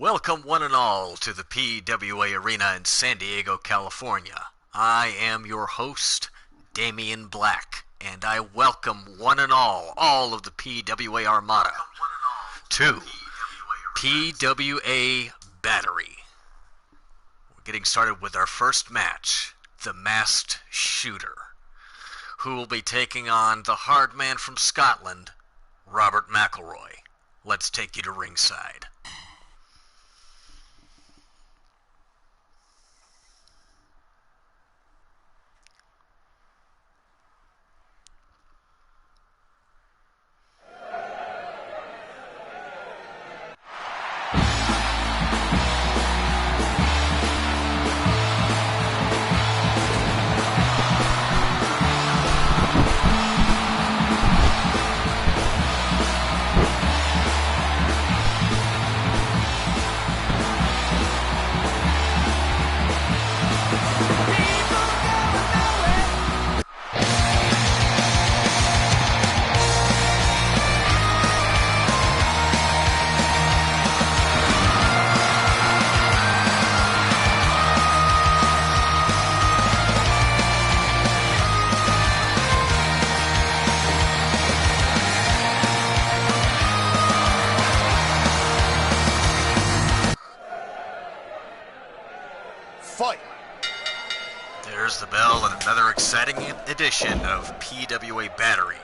Welcome one and all to the PWA Arena in San Diego, California. I am your host, Damian Black, and I welcome one and all of the PWA Armada, to PWA Battery. We're getting started with our first match, the Masked Shooter, who will be taking on the hard man from Scotland, Robert McElroy. Let's take you to ringside. There's the bell, and another exciting edition of PWA Battery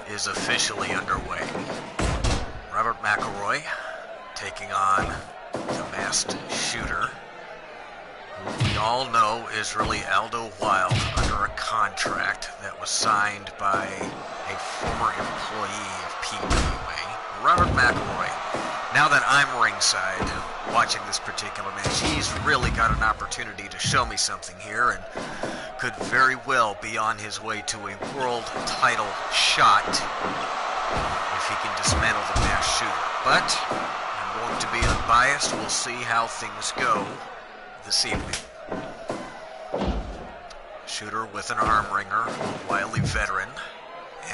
is officially underway. Robert McElroy taking on the Masked Shooter, who we all know is really Aldo Wild under a contract that was signed by a former employee of PWA. Robert McElroy, now that I'm ringside watching this particular match, he's really got an opportunity to show me something here and could very well be on his way to a world title shot if he can dismantle the Masked Shooter. But I'm going to be unbiased. We'll see how things go this evening. Shooter with an arm wringer, a wily veteran,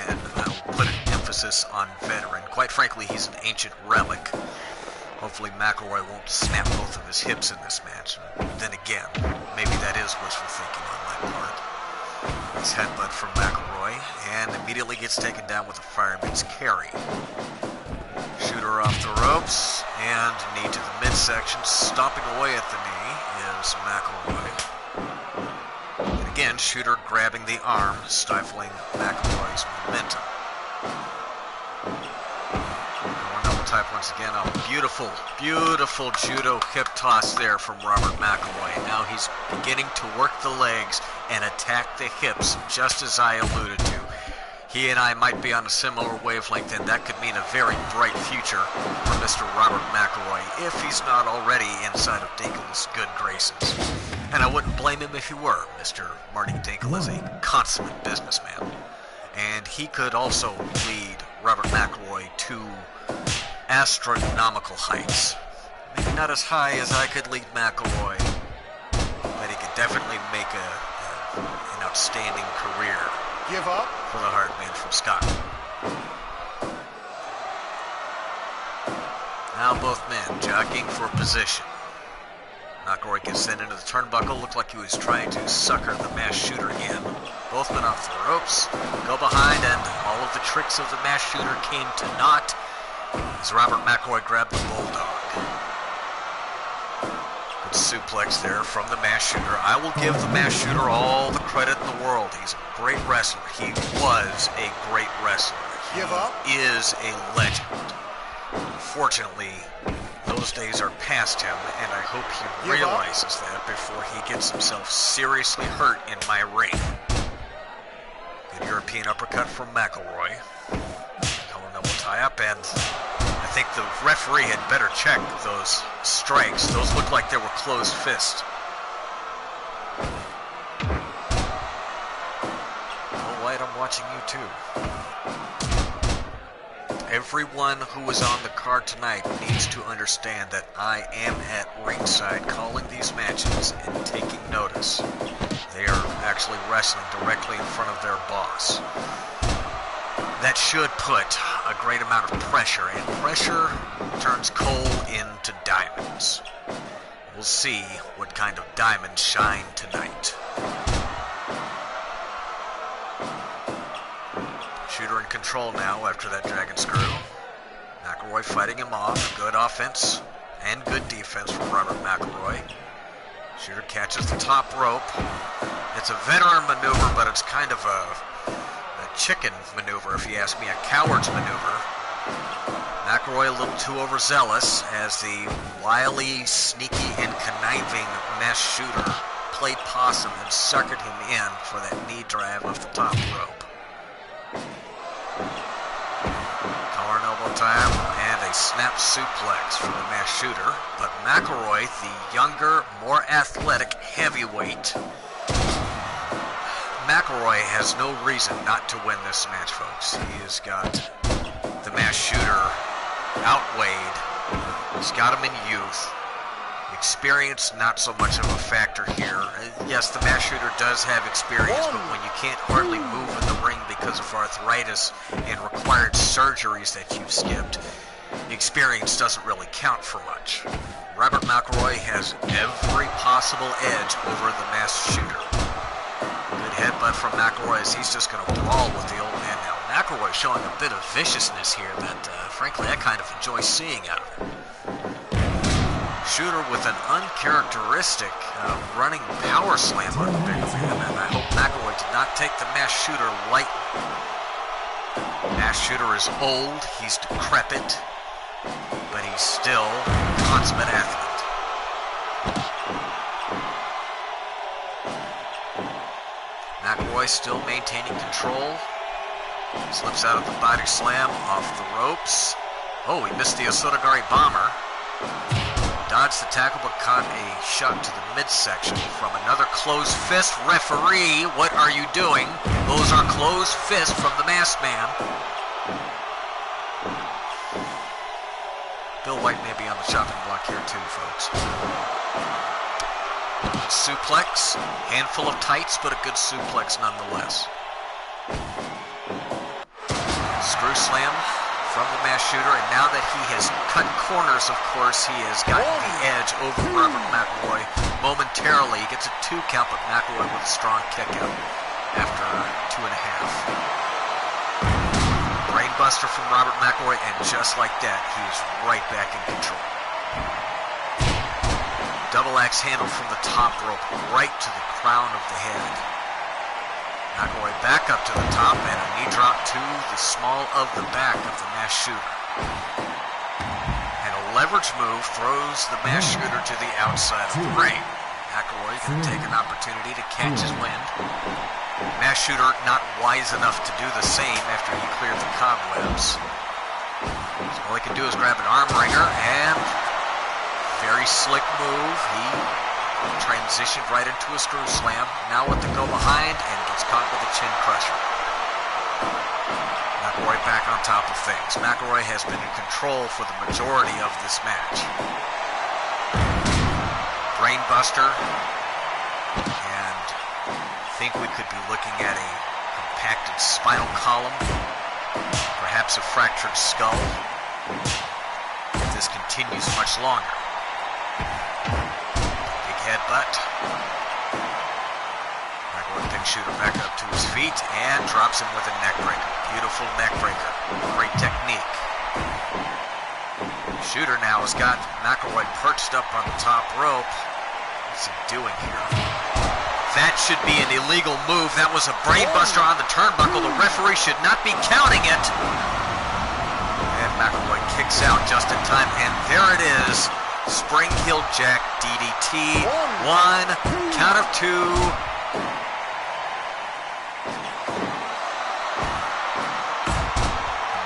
and I'll put an emphasis on veteran. Quite frankly, he's an ancient relic. Hopefully McElroy won't snap both of his hips in this match. Then again, maybe that is wishful thinking on my part. Nice headbutt from McElroy, and immediately gets taken down with a fireman's carry. Shooter off the ropes, and knee to the midsection. Stomping away at the knee is McElroy. And again, Shooter grabbing the arm, stifling McElroy's momentum. Type once again. A beautiful judo hip toss there from Robert McElroy. Now he's beginning to work the legs and attack the hips, just as I alluded to. He and I might be on a similar wavelength, and that could mean a very bright future for Mr. Robert McElroy, if he's not already inside of Dinkle's good graces. And I wouldn't blame him if he were. Mr. Marty Dinkle is a consummate businessman, and he could also lead Robert McElroy to astronomical heights. Maybe not as high as I could lead McElroy, but he could definitely make an outstanding career. Give up for the hard man from Scotland. Now both men jockeying for position. McElroy gets sent into the turnbuckle. Looked like he was trying to sucker the Masked Shooter in. Both men off the ropes, go behind, and all of the tricks of the Masked Shooter came to naught as Robert McElroy grabbed the Bulldog. Good suplex there from the Masked Shooter. I will give the Masked Shooter all the credit in the world. He's a great wrestler. He was a great wrestler. He is a legend. Unfortunately, those days are past him, and I hope he realizes that before he gets himself seriously hurt in my ring. Good European uppercut from McElroy. Tie up, and I think the referee had better check those strikes. Those look like they were closed fists. All right, I'm watching you too. Everyone who was on the card tonight needs to understand that I am at ringside calling these matches and taking notice. They are actually wrestling directly in front of their boss. That should put a great amount of pressure, and pressure turns coal into diamonds. We'll see what kind of diamonds shine tonight. Shooter in control now after that dragon screw. McElroy fighting him off. Good offense and good defense from Robert McElroy. Shooter catches the top rope. It's a veteran maneuver, but it's kind of a chicken maneuver, if you ask me, a coward's maneuver. McElroy a little too overzealous as the wily, sneaky, and conniving mesh shooter played possum and suckered him in for that knee drive off the top rope. Collar and elbow time and a snap suplex from the mesh shooter, but McElroy, the younger, more athletic heavyweight, McElroy has no reason not to win this match, folks. He has got the mass shooter outweighed. He's got him in youth. Experience, not so much of a factor here. Yes, the mass shooter does have experience, but when you can't hardly move in the ring because of arthritis and required surgeries that you've skipped, experience doesn't really count for much. Robert McElroy has every possible edge over the mass shooter. Good headbutt from McElroy as he's just going to brawl with the old man now. McElroy showing a bit of viciousness here that, frankly, I kind of enjoy seeing out of him. Shooter with an uncharacteristic running power slam on the big man, and I hope McElroy did not take the mass shooter lightly. Mass shooter is old, he's decrepit, but he's still a consummate athlete. McElroy still maintaining control. Slips out of the body slam off the ropes. Oh, he missed the Osotogari bomber. Dodged the tackle but caught a shot to the midsection from another closed fist. Referee, what are you doing? Those are closed fists from the masked man. Bill White may be on the chopping block here too, folks. Suplex, handful of tights, but a good suplex nonetheless. Screw slam from the mass shooter, and now that he has cut corners, of course, he has gotten the edge over Robert McElroy momentarily. He gets a 2 count, but McElroy with a strong kick out after 2.5. Brainbuster from Robert McElroy, and just like that, he's right back in control. Double axe handle from the top rope right to the crown of the head. McElroy back up to the top and a knee drop to the small of the back of the mass shooter. And a leverage move throws the mass shooter to the outside of the ring. McElroy going to take an opportunity to catch his wind. Mass shooter not wise enough to do the same after he cleared the cobwebs. So all he can do is grab an arm wringer, and very slick move. He transitioned right into a screw slam. Now with the go behind and gets caught with a chin crusher. McElroy back on top of things. McElroy has been in control for the majority of this match. Brainbuster, and I think we could be looking at a compacted spinal column, perhaps a fractured skull, if this continues much longer. Big headbutt. McElroy picks shooter back up to his feet and drops him with a neck breaker. Beautiful neck breaker. Great technique. Shooter now has got McElroy perched up on the top rope. What's he doing here? That should be an illegal move. That was a brainbuster on the turnbuckle. The referee should not be counting it. And McElroy kicks out just in time, and there it is. Spring heel jack DDT. 1, count of 2. I'm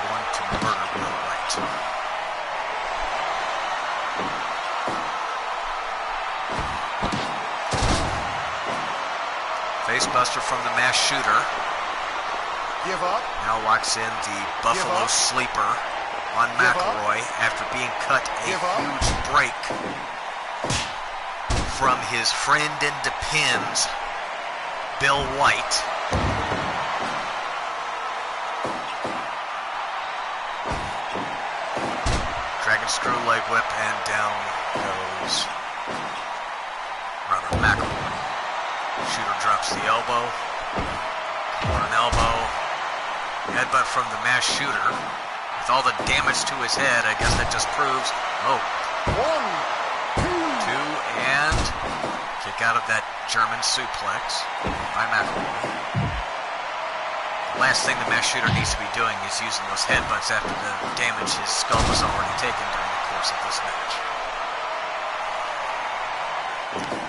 going to murder Bill White. Facebuster from the mass shooter. Give up. Now locks in the Buffalo Sleeper on McElroy after being cut a huge break from his friend and depends, Bill White. Dragon screw leg whip, and down goes Robert McElroy. Shooter drops the elbow. Corner elbow. Headbutt from the masked shooter. With all the damage to his head, I guess that just proves, oh. 1, 2. 2, and kick out of that German suplex by McElroy. The last thing the masked shooter needs to be doing is using those headbutts after the damage his skull has already taken during the course of this match.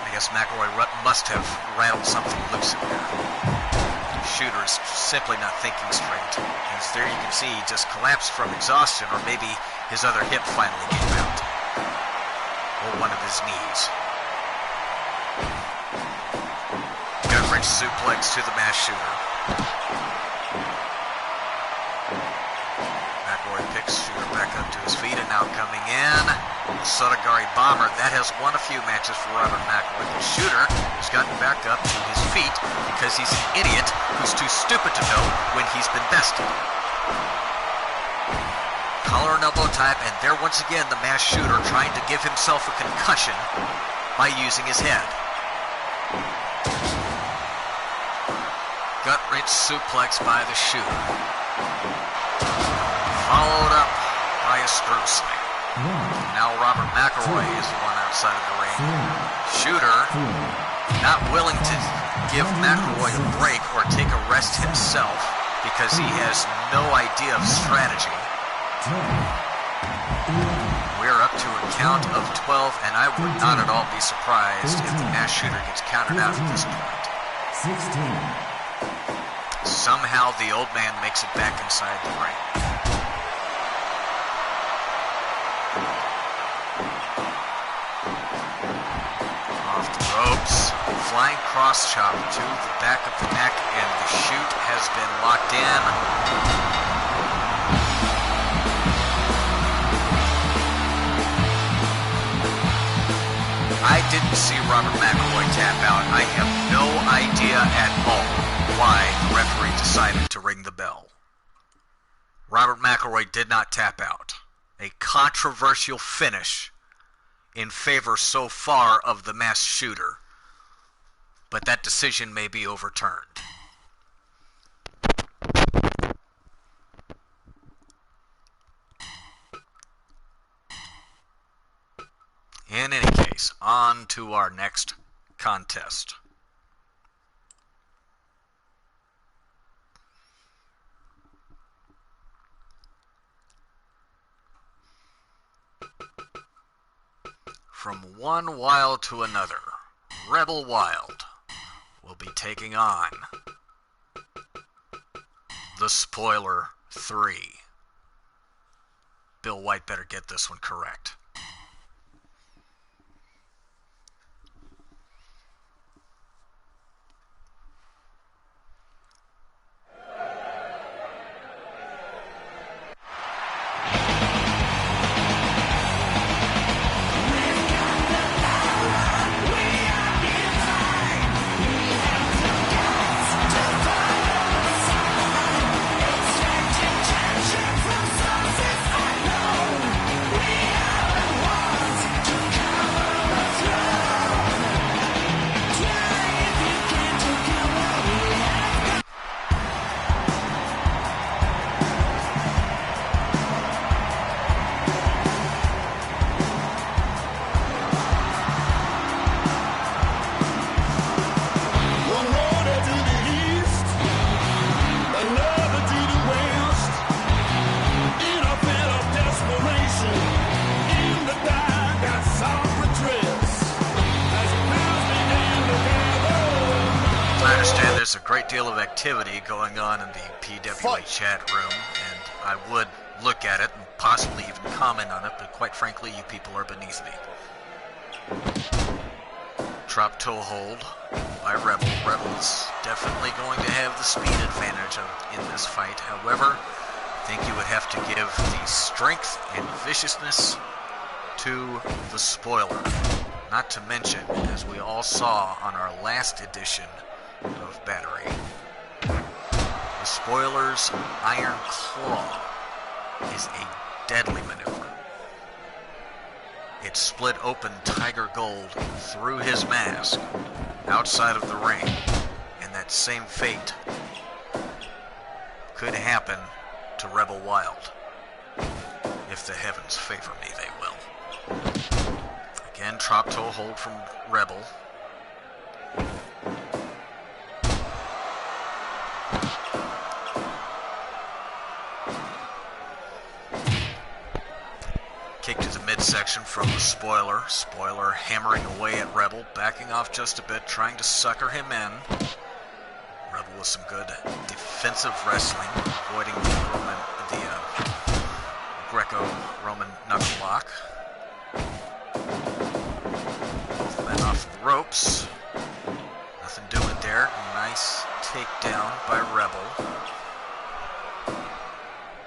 I guess McElroy must have rattled something loose in there. Shooter is simply not thinking straight. As there you can see, he just collapsed from exhaustion, or maybe his other hip finally gave out. Or one of his knees. Gut wrench suplex to the masked shooter. McElroy picks Shooter back up to his feet, and now coming in, Sotogari Bomber. That has won a few matches for Robert McElroy. The Shooter has gotten back up to his feet because he's an idiot who's too stupid to know when he's been bested. Collar and elbow type, and there once again the masked shooter trying to give himself a concussion by using his head. Gut wrench suplex by the shooter. Followed up by a screw slam. Now Robert McElroy is the one outside of the ring. Shooter not willing to give McElroy a break or take a rest himself because he has no idea of strategy. We're up to a count of 12, and I would not at all be surprised if the masked shooter gets counted out at this point. 16. Somehow the old man makes it back inside the ring. Off the ropes, flying cross chop to the back of the neck, and the shoot has been locked in. I didn't see Robert McElroy tap out. I have no idea at all why the referee decided to ring the bell. Robert McElroy did not tap out. A controversial finish in favor so far of the masked shooter. But that decision may be overturned. In any case, on to our next contest. From one wild to another, Rebel Wild will be taking on the Spoiler 3. Bill White better get this one correct. There's a great deal of activity going on in the PWA chat room, and I would look at it and possibly even comment on it, but quite frankly, you people are beneath me. Drop toe hold by Rebel. Rebel is definitely going to have the speed advantage in this fight. However, I think you would have to give the strength and viciousness to the Spoiler. Not to mention, as we all saw on our last edition of Battery, the Spoiler's Iron Claw is a deadly maneuver. It split open Tiger Gold through his mask outside of the ring, and that same fate could happen to Rebel Wild. If the heavens favor me, they will. Again, drop toe hold from Rebel. Kick to the midsection from the Spoiler. Spoiler hammering away at Rebel, backing off just a bit, trying to sucker him in. Rebel with some good defensive wrestling, avoiding the Greco-Roman knuckle lock. Then off the ropes. Nothing doing there. Nice takedown by Rebel.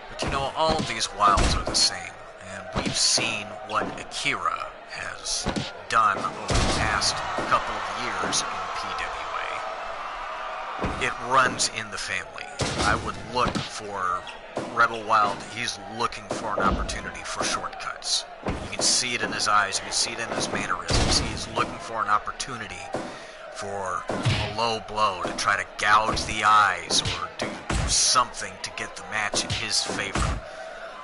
But you know, all of these Wilds are the same. And we've seen what Akira has done over the past couple of years in PWA. It runs in the family. I would look for Rebel Wild. He's looking for an opportunity for shortcuts. You can see it in his eyes. You can see it in his mannerisms. He's looking for an opportunity for a low blow to try to gouge the eyes or do something to get the match in his favor.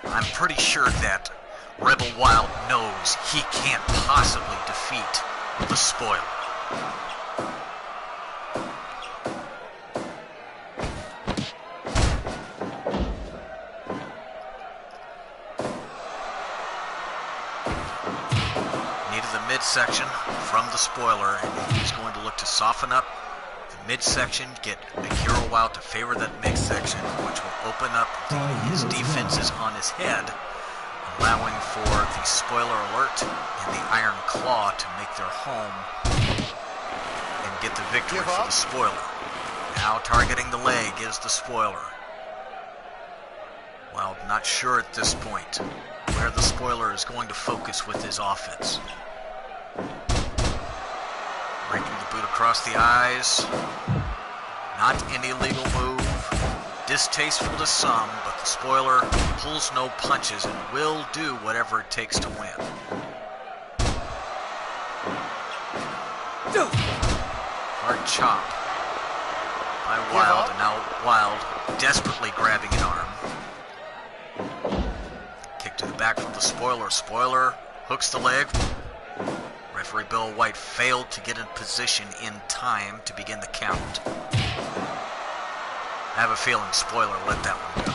I'm pretty sure that Rebel Wild knows he can't possibly defeat the Spoiler. Needed the midsection from the Spoiler, and he's going to look to soften up the midsection, get Akira Wild to favor that midsection, which will open up his defenses on his head, allowing for the Spoiler Alert and the Iron Claw to make their home and get the victory for the Spoiler. Now targeting the leg is the Spoiler. Well, not sure at this point where the Spoiler is going to focus with his offense. Breaking the boot across the eyes. Not an illegal move. Distasteful to some, but the Spoiler pulls no punches and will do whatever it takes to win. Hard chop by Wild, and now Wild desperately grabbing an arm. Kick to the back from the Spoiler. Spoiler hooks the leg. Referee Bill White failed to get in position in time to begin the count. I have a feeling Spoiler let that one go.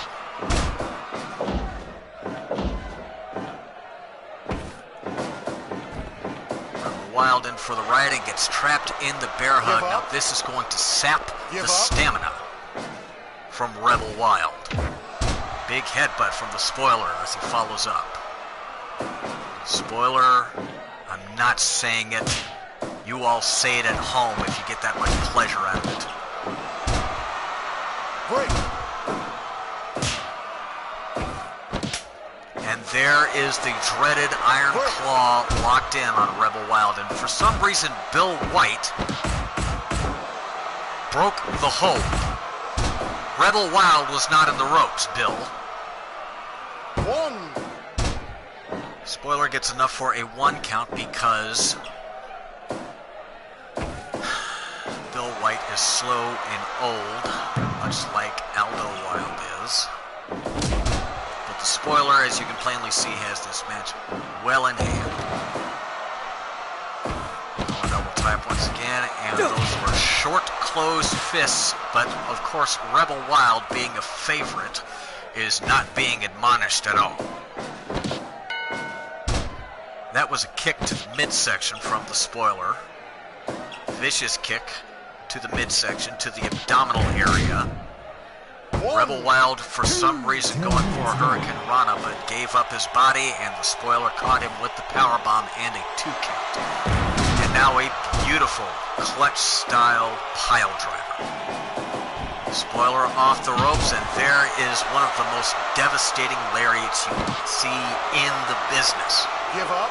Wild in for the right and gets trapped in the bear hug. Now this is going to sap the stamina from Rebel Wild. Big headbutt from the Spoiler as he follows up. Spoiler, I'm not saying it. You all say it at home if you get that much pleasure out of it. And there is the dreaded Iron Claw locked in on Rebel Wild. And for some reason, Bill White broke the hold. Rebel Wild was not in the ropes, Bill. Spoiler gets enough for a 1 count because Bill White is slow and old, much like Aldo Wild is. But the Spoiler, as you can plainly see, has this match well in hand. Double tap once again, and those were short, closed fists, but of course Rebel Wild, being a favorite, is not being admonished at all. That was a kick to the midsection from the Spoiler. Vicious kick to the midsection, to the abdominal area. Rebel Wild, for some reason, going for a Hurricane Rana, but gave up his body, and the Spoiler caught him with the powerbomb and a 2 count. And now a beautiful clutch-style pile driver. Spoiler off the ropes, and there is one of the most devastating lariats you can see in the business. Give up.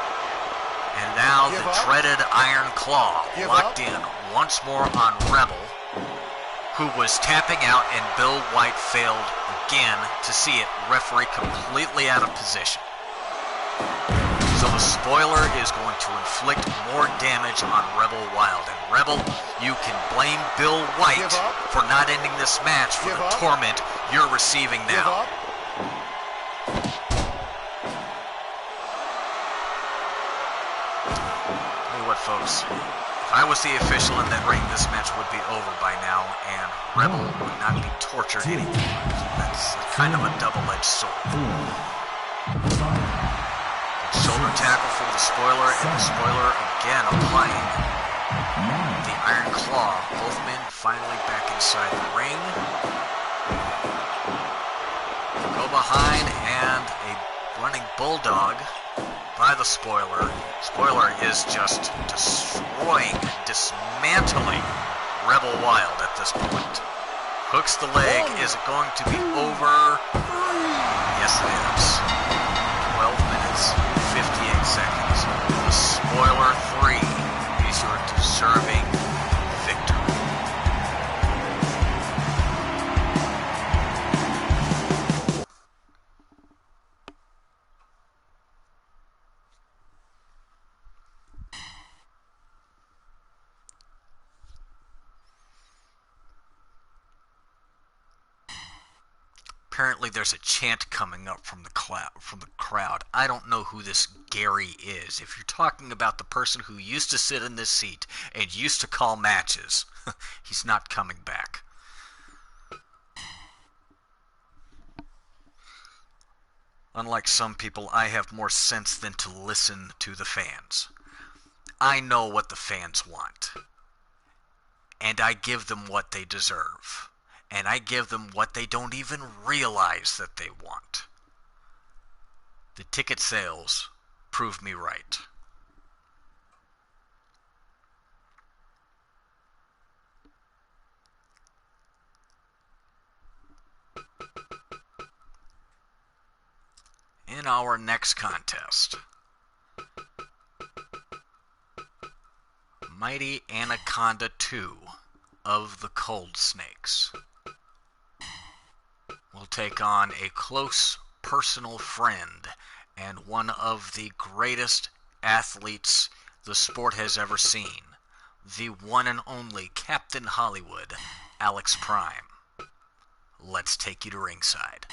And now the dreaded Iron Claw locked in once more on Rebel, who was tapping out, and Bill White failed again to see it. Referee completely out of position. So the spoiler is going to inflict more damage on Rebel Wild. And Rebel, you can blame Bill White for not ending this match for the torment you're receiving now. Tell you what, folks, if I was the official in that ring, this match would be over by now, and Rebel would not be tortured anymore. That's kind of a double-edged sword. Shoulder tackle from the spoiler, and the spoiler again applying the iron claw. Both men finally back inside the ring. Go behind, and a running bulldog by the spoiler. Spoiler is just destroying, dismantling Rebel Wild at this point. Hooks the leg. Is it going to be over? Yes, it is. 12 minutes, 58 seconds. The spoiler 3 is your deserving victor. Apparently there's a chant coming up from the crowd. I don't know who this Gary is. If you're talking about the person who used to sit in this seat and used to call matches, he's not coming back. Unlike some people, I have more sense than to listen to the fans. I know what the fans want, and I give them what they deserve. And I give them what they don't even realize that they want. The ticket sales prove me right. In our next contest, Mighty Anaconda 2 of the Cold Snakes will take on a close personal friend and one of the greatest athletes the sport has ever seen, the one and only Captain Hollywood, Alex Prime. Let's take you to ringside.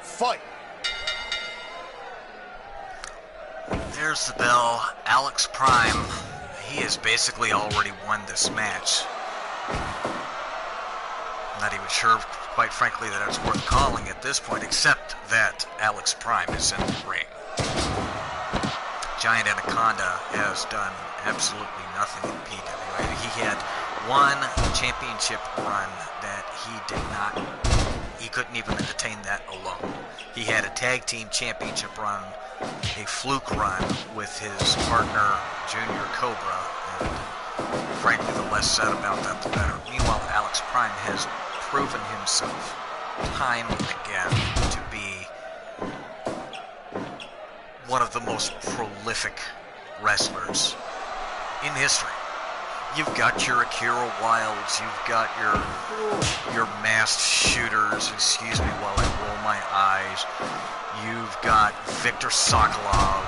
Fight. There's the bell. Alex Prime, he has basically already won this match. I'm not even sure, quite frankly, that it's worth calling at this point, except that Alex Prime is in the ring. Giant Anaconda has done absolutely nothing in PWA. He had one championship run that he couldn't even attain that alone. He had a tag team championship run, a fluke run with his partner, Junior Cobra, and frankly, the less said about that, the better. Meanwhile, Alex Prime has proven himself time and again to be one of the most prolific wrestlers in history. You've got your Akira Wilds, you've got your masked shooters, excuse me while I roll my eyes. You've got Viktor Sokolov,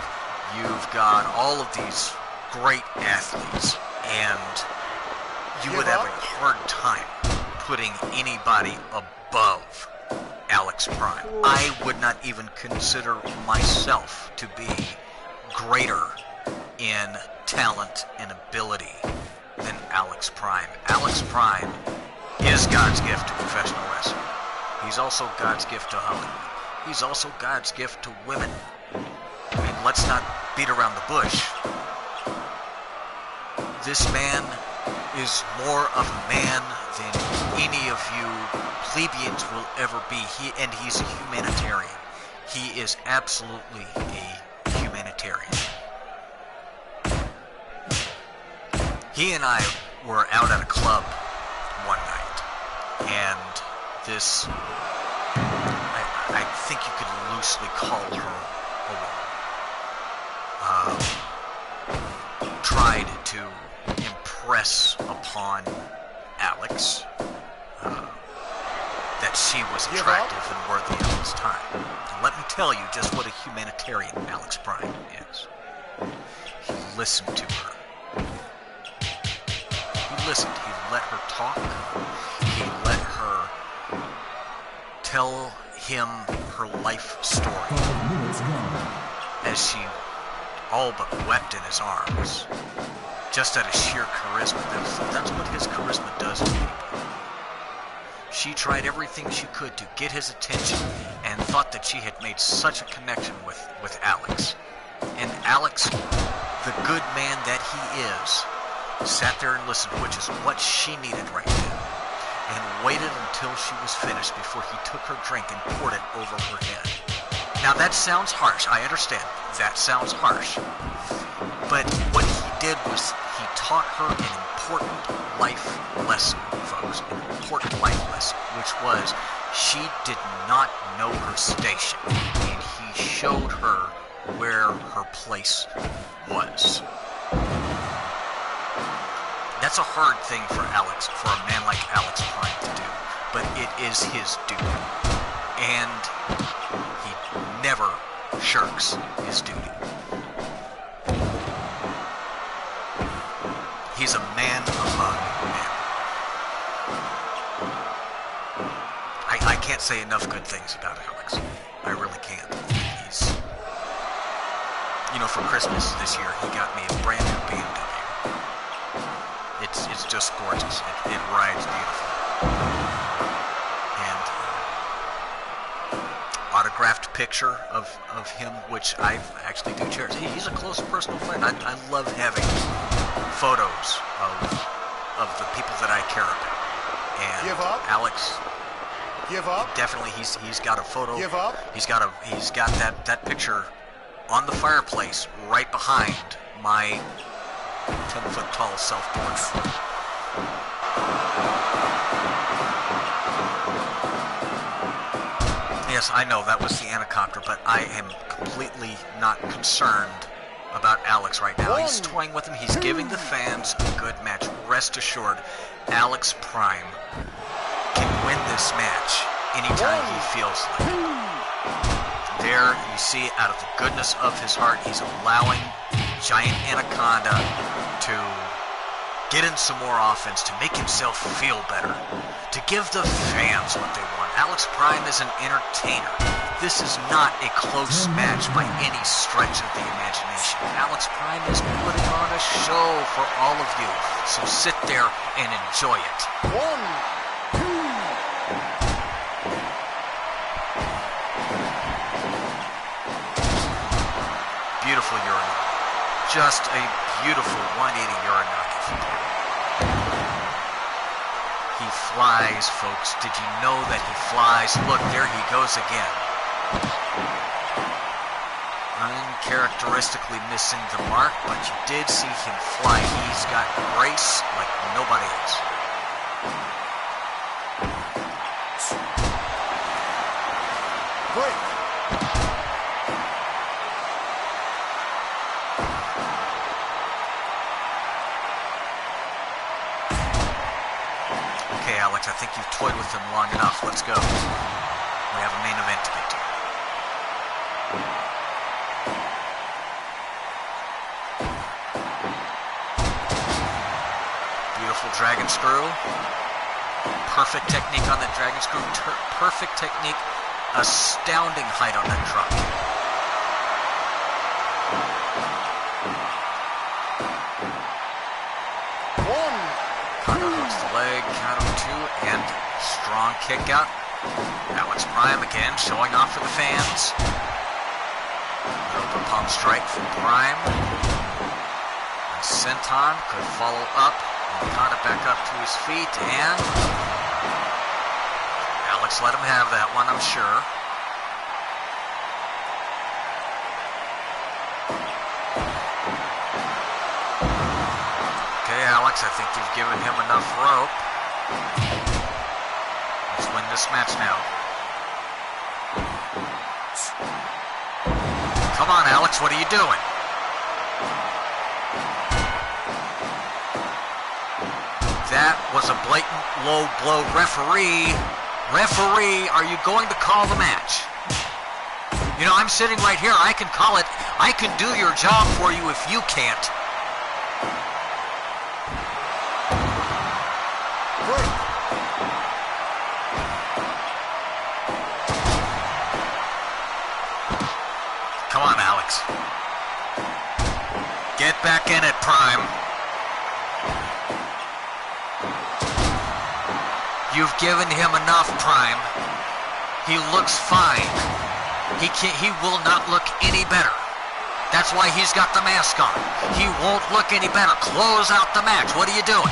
you've got all of these great athletes, and you would have a hard time putting anybody above Alex Prime. I would not even consider myself to be greater in talent and ability than Alex Prime. Alex Prime is God's gift to professional wrestling. He's also God's gift to Hollywood. He's also God's gift to women. I mean, let's not beat around the bush. This man is more of a man than any of you plebeians will ever be. And he's a humanitarian. He is absolutely a humanitarian. He and I were out at a club one night, and this, I think you could loosely call her a woman, tried to impress upon Alex that she was attractive and worthy of his time. And let me tell you just what a humanitarian Alex Prime is. He listened to her. He listened. He let her talk. He let her tell him her life story as she all but wept in his arms, just out of sheer charisma. That's what his charisma does to people. She tried everything she could to get his attention and thought that she had made such a connection with Alex. And Alex, the good man that he is, sat there and listened, which is what she needed right then, and waited until she was finished before he took her drink and poured it over her head. Now that sounds harsh, I understand. That sounds harsh. But what he did was he taught her an important life lesson, folks. An important life lesson, which was she did not know her station, and he showed her where her place was. That's a hard thing for Alex, for a man like Alex Prime to do, but it is his duty, and he never shirks his duty. He's a man among men. I can't say enough good things about Alex. I really can't. He's, for Christmas this year, he got me a brand new BMW. It's just gorgeous. It rides beautifully. And autographed picture of him, which I actually do cherish. He's a close personal friend. I love having photos of the people that I care about. And Give up? Alex, Give up? definitely he's got a photo. Give up? He's got that picture on the fireplace right behind my 10-foot tall self-portrait. Yes, I know that was the Anacopter, but I am completely not concerned about Alex right now. He's toying with him. He's giving the fans a good match. Rest assured, Alex Prime can win this match anytime he feels like it. There, you see, out of the goodness of his heart, he's allowing Giant Anaconda to get in some more offense, to make himself feel better, to give the fans what they want. Alex Prime is an entertainer. This is not a close match by any stretch of the imagination. Alex Prime is putting on a show for all of you, so sit there and enjoy it. 1, 2. Beautiful urinal. Just a beautiful 180 urinal. He flies, folks. Did you know that he flies? Look, there he goes again. Uncharacteristically missing the mark, but you did see him fly. He's got grace like nobody else. Break. Okay, Alex, I think you've toyed with him long enough. Let's go. We have a main event to get to. Beautiful dragon screw. Perfect technique on that dragon screw. Perfect technique. Astounding height on that drop kick. One. Counter hooks the leg, count of two, and strong kick out. Alex Prime again, showing off for the fans. Open palm strike from Prime. And Senton could follow up and count it back up to his feet, and Alex let him have that one, I'm sure. Alex, I think you've given him enough rope. Let's win this match now. Come on, Alex, what are you doing? That was a blatant low blow. Referee, are you going to call the match? You know, I'm sitting right here. I can call it. I can do your job for you if you can't. Come on, Alex. Get back in it, Prime. You've given him enough, Prime. He looks fine. He will not look any better. That's why he's got the mask on. He won't look any better. Close out the match. What are you doing?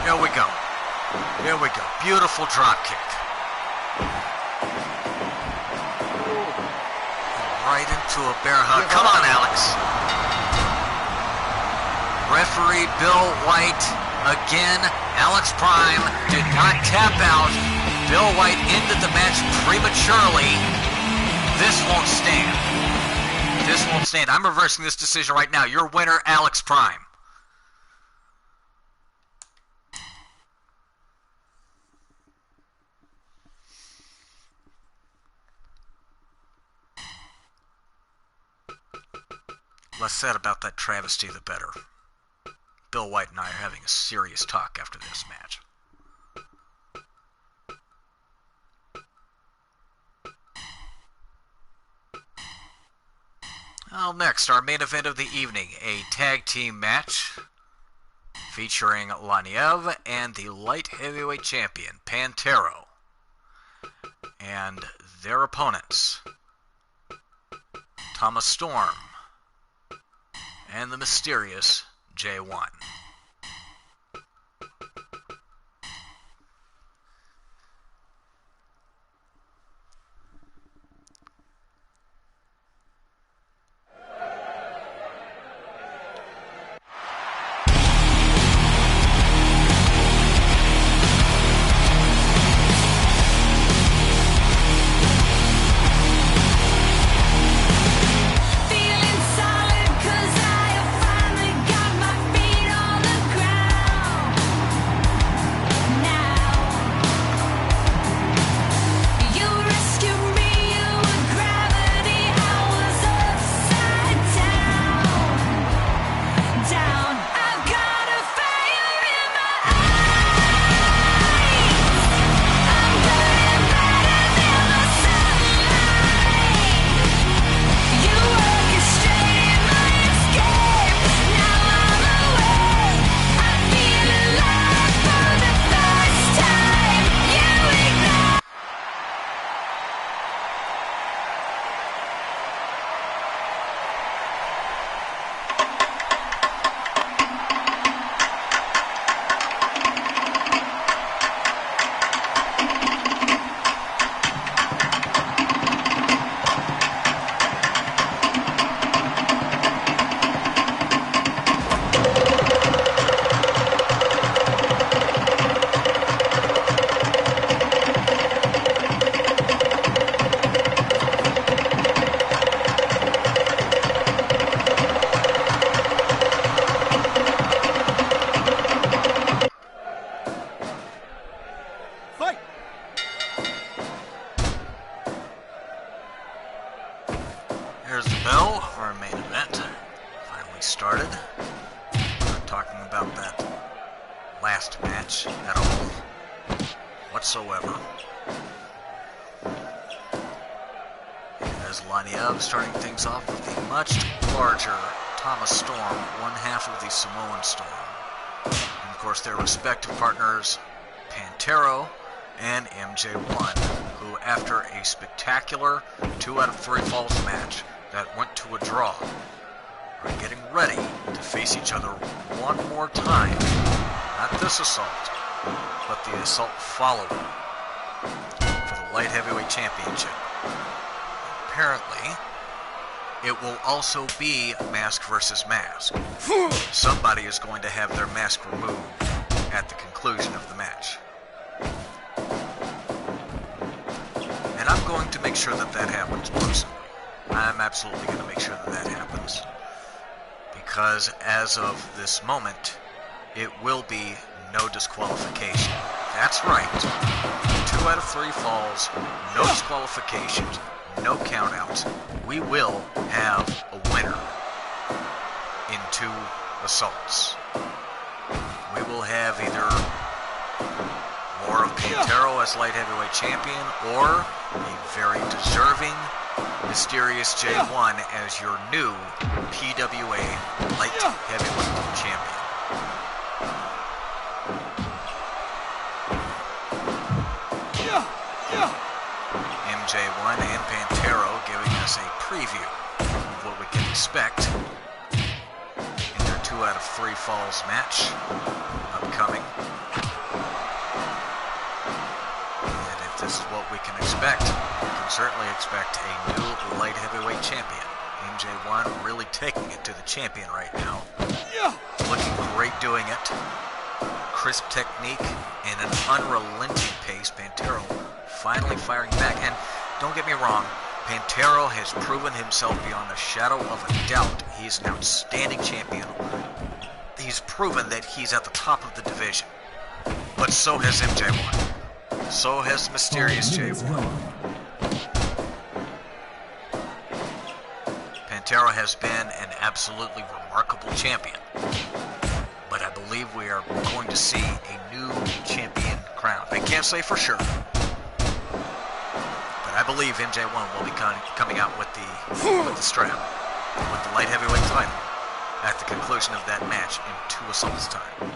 Here we go. Here we go. Beautiful drop kick. Right into a bear hug. Come on, Alex. Referee Bill White again. Alex Prime did not tap out. Bill White ended the match prematurely. This won't stand. This won't stand. I'm reversing this decision right now. Your winner, Alex Prime. Less said about that travesty, the better. Bill White and I are having a serious talk after this match. Well, next, our main event of the evening, a tag team match featuring Laniev and the light heavyweight champion, Pantero, and their opponents, Thomas Storm and the mysterious J1. Feeling solid 'cause I have finally got my feet on last match at all whatsoever. As Laniev starting things off with the much larger Thomas Storm, one half of the Samoan Storm. And of course their respective partners, Pantero and MJ1, who after a spectacular 2 out of 3 falls match that went to a draw, are getting ready to face each other one more time. Not this assault, but the assault following for the light heavyweight championship. Apparently, it will also be mask versus mask. Somebody is going to have their mask removed at the conclusion of the match. And I'm going to make sure that that happens personally. I'm absolutely going to make sure that that happens. Because as of this moment, it will be no disqualification. That's right. 2 out of 3 falls, no disqualifications, no countouts. We will have a winner in 2 assaults. We will have either more of Pantero as light heavyweight champion or a very deserving Mysterious J1 as your new PWA light heavyweight champion. MJ1 and Pantero giving us a preview of what we can expect in their 2 out of 3 falls match upcoming. And if this is what we can expect, we can certainly expect a new light heavyweight champion. MJ1 really taking it to the champion right now. Looking great doing it. Crisp technique and an unrelenting pace. Pantero finally firing back. And don't get me wrong, Pantero has proven himself beyond a shadow of a doubt. He's an outstanding champion. He's proven that he's at the top of the division. But so has MJ1. So has Mysterious J1. Pantero has been an absolutely remarkable champion. But I believe we are going to see a new champion crowned. I can't say for sure. I believe MJ1 will be coming out with the strap, with the light heavyweight title, at the conclusion of that match in 2 assaults time.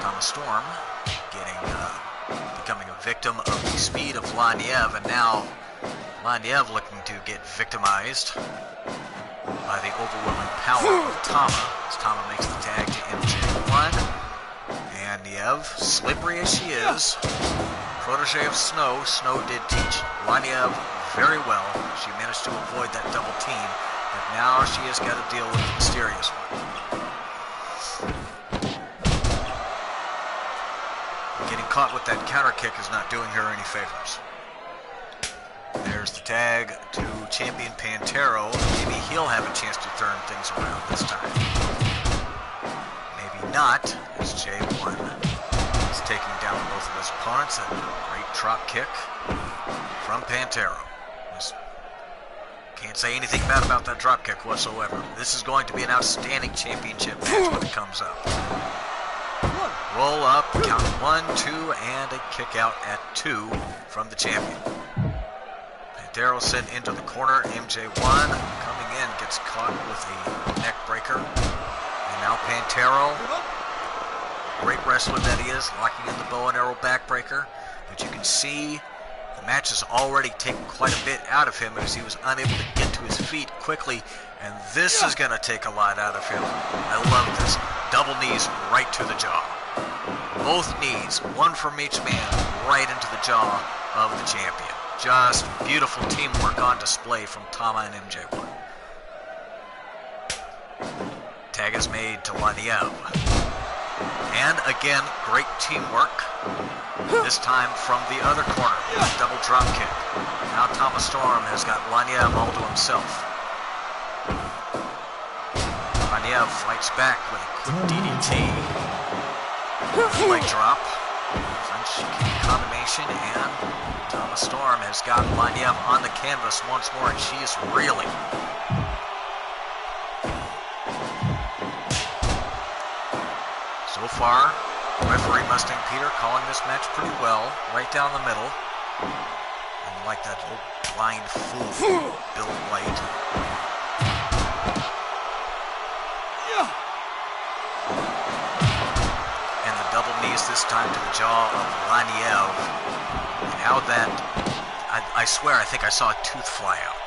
Thomas Storm becoming a victim of the speed of Laniev, and now Laniev looking to get victimized by the overwhelming power of Tama, as Tama makes the tag to MJ1. And Niev, slippery as she is, protege of Snow. Snow did teach Laniev very well. She managed to avoid that double team, but now she has got to deal with the Mysterious one. Getting caught with that counter kick is not doing her any favors. There's the tag to champion Pantero. Maybe he'll have a chance to turn things around this time. Maybe not, as J1 is taking down both of his opponents. A great drop kick from Pantero. Can't say anything bad about that drop kick whatsoever. This is going to be an outstanding championship match when it comes up. Roll up, count 1, 2, and a kick out at 2 from the champion. Pantero sent into the corner. MJ1 coming in, gets caught with a neck breaker. And now Pantero, great wrestler that he is, locking in the bow and arrow backbreaker. But you can see the match has already taken quite a bit out of him as he was unable to get to his feet quickly. And this is going to take a lot out of him. I love this. Double knees right to the jaw. Both knees, one from each man, right into the jaw of the champion. Just beautiful teamwork on display from Tama and MJ1. Tag is made to Laniev. And again, great teamwork. This time from the other corner. Double drop kick. Now Thomas Storm has got Laniev all to himself. Laniev fights back with a quick DDT. Leg drop. French kick combination, and Thomas Storm has got Laniev on the canvas once more, and she is reeling. far, referee Mustang Peter calling this match pretty well, right down the middle. And like that old blind fool, Bill White. And the double knees this time to the jaw of Laniev. And how that, I swear, I think I saw a tooth fly out.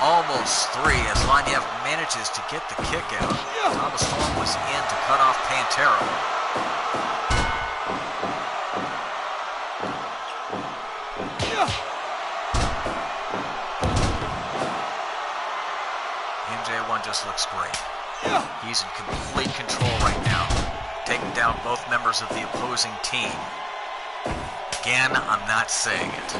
Almost 3 as Laniev manages to get the kick out. Thomas Storm was in to cut off Pantera. MJ1 just looks great. He's in complete control right now, taking down both members of the opposing team. Again, I'm not saying it.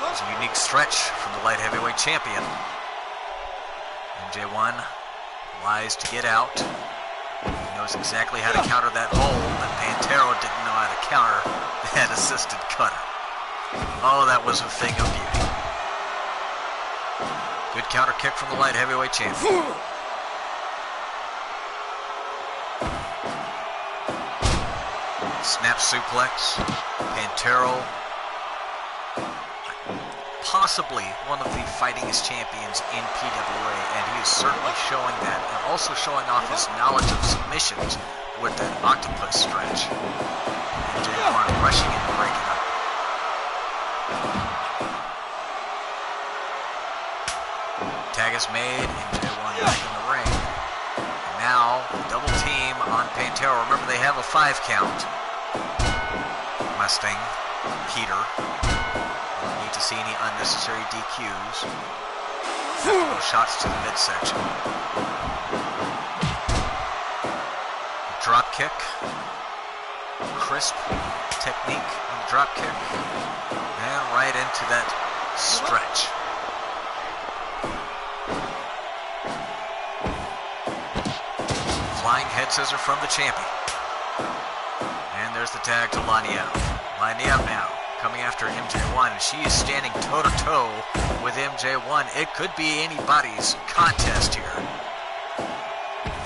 It's a unique stretch from the light heavyweight champion. MJ1 lies to get out. He knows exactly how to counter that hold, but Pantero didn't know how to counter that assisted cutter. Oh, that was a thing of beauty. Good counter kick from the light heavyweight champion. Snap suplex. Pantero, possibly one of the fightingest champions in PWA, and he is certainly showing that, and also showing off his knowledge of submissions with that octopus stretch. MJ1 rushing in and breaking up. Tag is made, MJ1 back in the ring. And now, double team on Pantero. Remember, they have a 5 count. Mustang, Peter. To see any unnecessary DQs. No shots to the midsection. Drop kick. Crisp technique on the drop kick. And right into that stretch. Flying head scissor from the champion. And there's the tag to Laniev. Laniev now coming after MJ1, and she is standing toe-to-toe with MJ1. It could be anybody's contest here.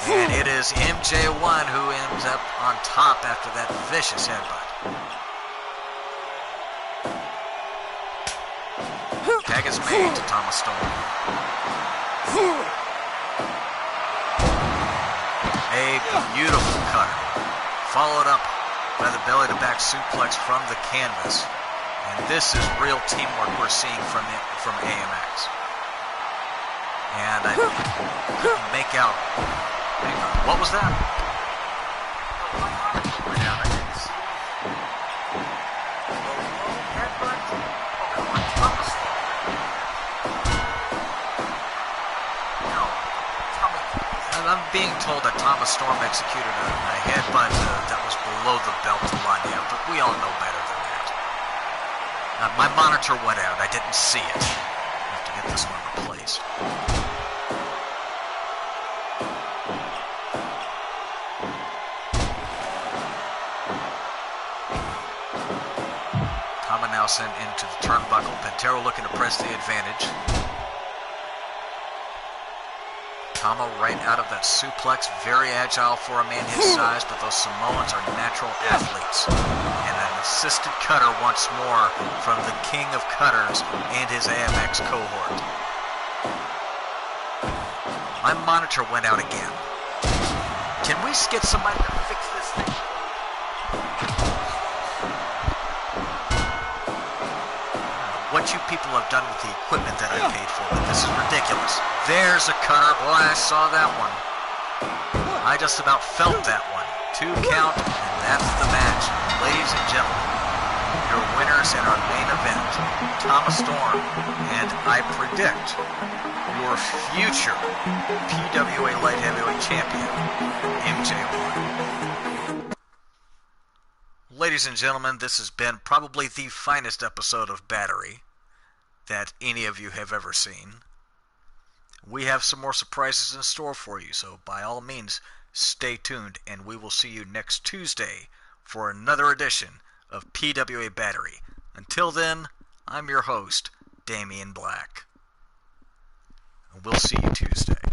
And it is MJ1 who ends up on top after that vicious headbutt. Tag is made to Thomas Storm. A beautiful cutter, followed up by the belly-to-back suplex from the canvas. And this is real teamwork we're seeing from AMX. And I couldn't make out. Hang on, what was that? I'm being told that Thomas Storm executed a headbutt that was below the belt to Laniev, but we all know better than that. My monitor went out. I didn't see it. I have to get this one replaced. Tama now sent into the turnbuckle. Pantero looking to press the advantage. Tama right out of that suplex, very agile for a man his size, but those Samoans are natural athletes. And an assisted cutter once more from the king of cutters and his AMX cohort. My monitor went out again. Can we get somebody to fix this thing? What you people have done with the equipment that I paid for, but this is ridiculous. There's a cutter. Boy, I saw that one. I just about felt that one. 2 count, and that's the match. Ladies and gentlemen, your winners in our main event, Thomas Storm, and I predict your future PWA Light Heavyweight Champion, MJ1. Ladies and gentlemen, this has been probably the finest episode of Battery that any of you have ever seen. We have some more surprises in store for you, so by all means, stay tuned, and we will see you next Tuesday for another edition of PWA Battery. Until then, I'm your host, Damian Black. And we'll see you Tuesday.